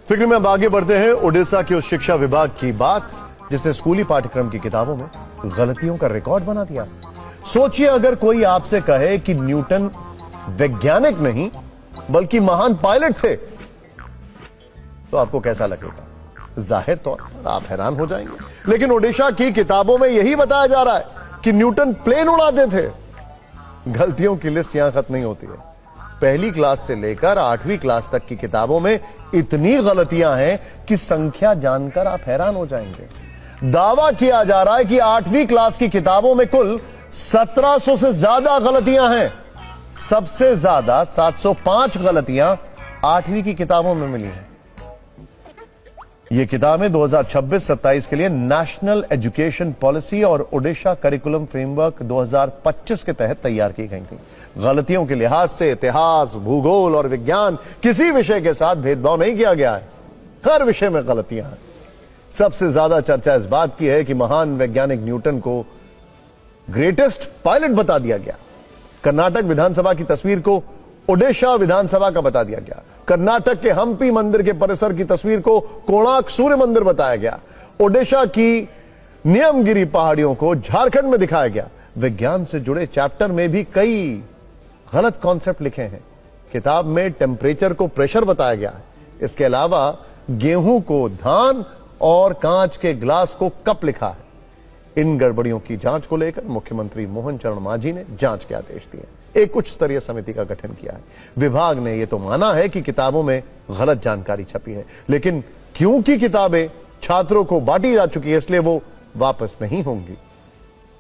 फिक्र में अब आगे बढ़ते हैं ओडिशा के उस शिक्षा विभाग की बात जिसने स्कूली पाठ्यक्रम की किताबों में गलतियों का रिकॉर्ड बना दिया। सोचिए अगर कोई आपसे कहे कि न्यूटन वैज्ञानिक नहीं बल्कि महान पायलट थे तो आपको कैसा लगेगा? जाहिर तौर पर आप हैरान हो जाएंगे। लेकिन ओडिशा की किताबों में यही बताया जा रहा है कि न्यूटन प्लेन उड़ाते थे। गलतियों की लिस्ट यहां खत्म नहीं होती है। पहली क्लास से लेकर 8वीं क्लास तक की किताबों में इतनी गलतियां हैं कि संख्या जानकर आप हैरान हो जाएंगे। दावा किया जा रहा है कि 8वीं क्लास की किताबों में कुल 1700 से ज्यादा गलतियां हैं। सबसे ज्यादा 705 गलतियां 8वीं की किताबों में मिली हैं। ये किताबें 2026-27 के लिए नेशनल एजुकेशन पॉलिसी और ओडिशा करिकुलम फ्रेमवर्क 2025 के तहत तैयार की गई थी। गलतियों के लिहाज से इतिहास, भूगोल और विज्ञान किसी विषय के साथ भेदभाव नहीं किया गया है। हर विषय में गलतियां हैं। सबसे ज्यादा चर्चा इस बात की है कि महान वैज्ञानिक न्यूटन को ग्रेटेस्ट पायलट बता दिया गया। कर्नाटक विधानसभा की तस्वीर को ओडिशा विधानसभा का बता दिया गया। कर्नाटक के हम्पी मंदिर के परिसर की तस्वीर को कोणार्क सूर्य मंदिर बताया गया। ओडिशा की नियमगिरी पहाड़ियों को झारखंड में दिखाया गया। विज्ञान से जुड़े चैप्टर में भी कई गलत कॉन्सेप्ट लिखे हैं। किताब में टेम्परेचर को प्रेशर बताया गया है। इसके अलावा गेहूं को धान और कांच के ग्लास को कप लिखा है। इन गड़बड़ियों की जांच को लेकर मुख्यमंत्री मोहन चरण मांझी ने जांच के आदेश दिए। एक उच्च स्तरीय समिति का गठन किया है। विभाग ने यह तो माना है कि किताबों में गलत जानकारी छपी है, लेकिन क्योंकि किताबें छात्रों को बांटी जा चुकी है इसलिए वो वापस नहीं होंगी।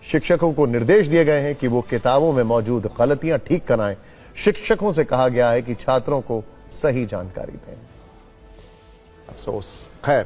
शिक्षकों को निर्देश दिए गए हैं कि वो किताबों में मौजूद गलतियां ठीक कराएं। शिक्षकों से कहा गया है कि छात्रों को सही जानकारी दें। अफसोस, खैर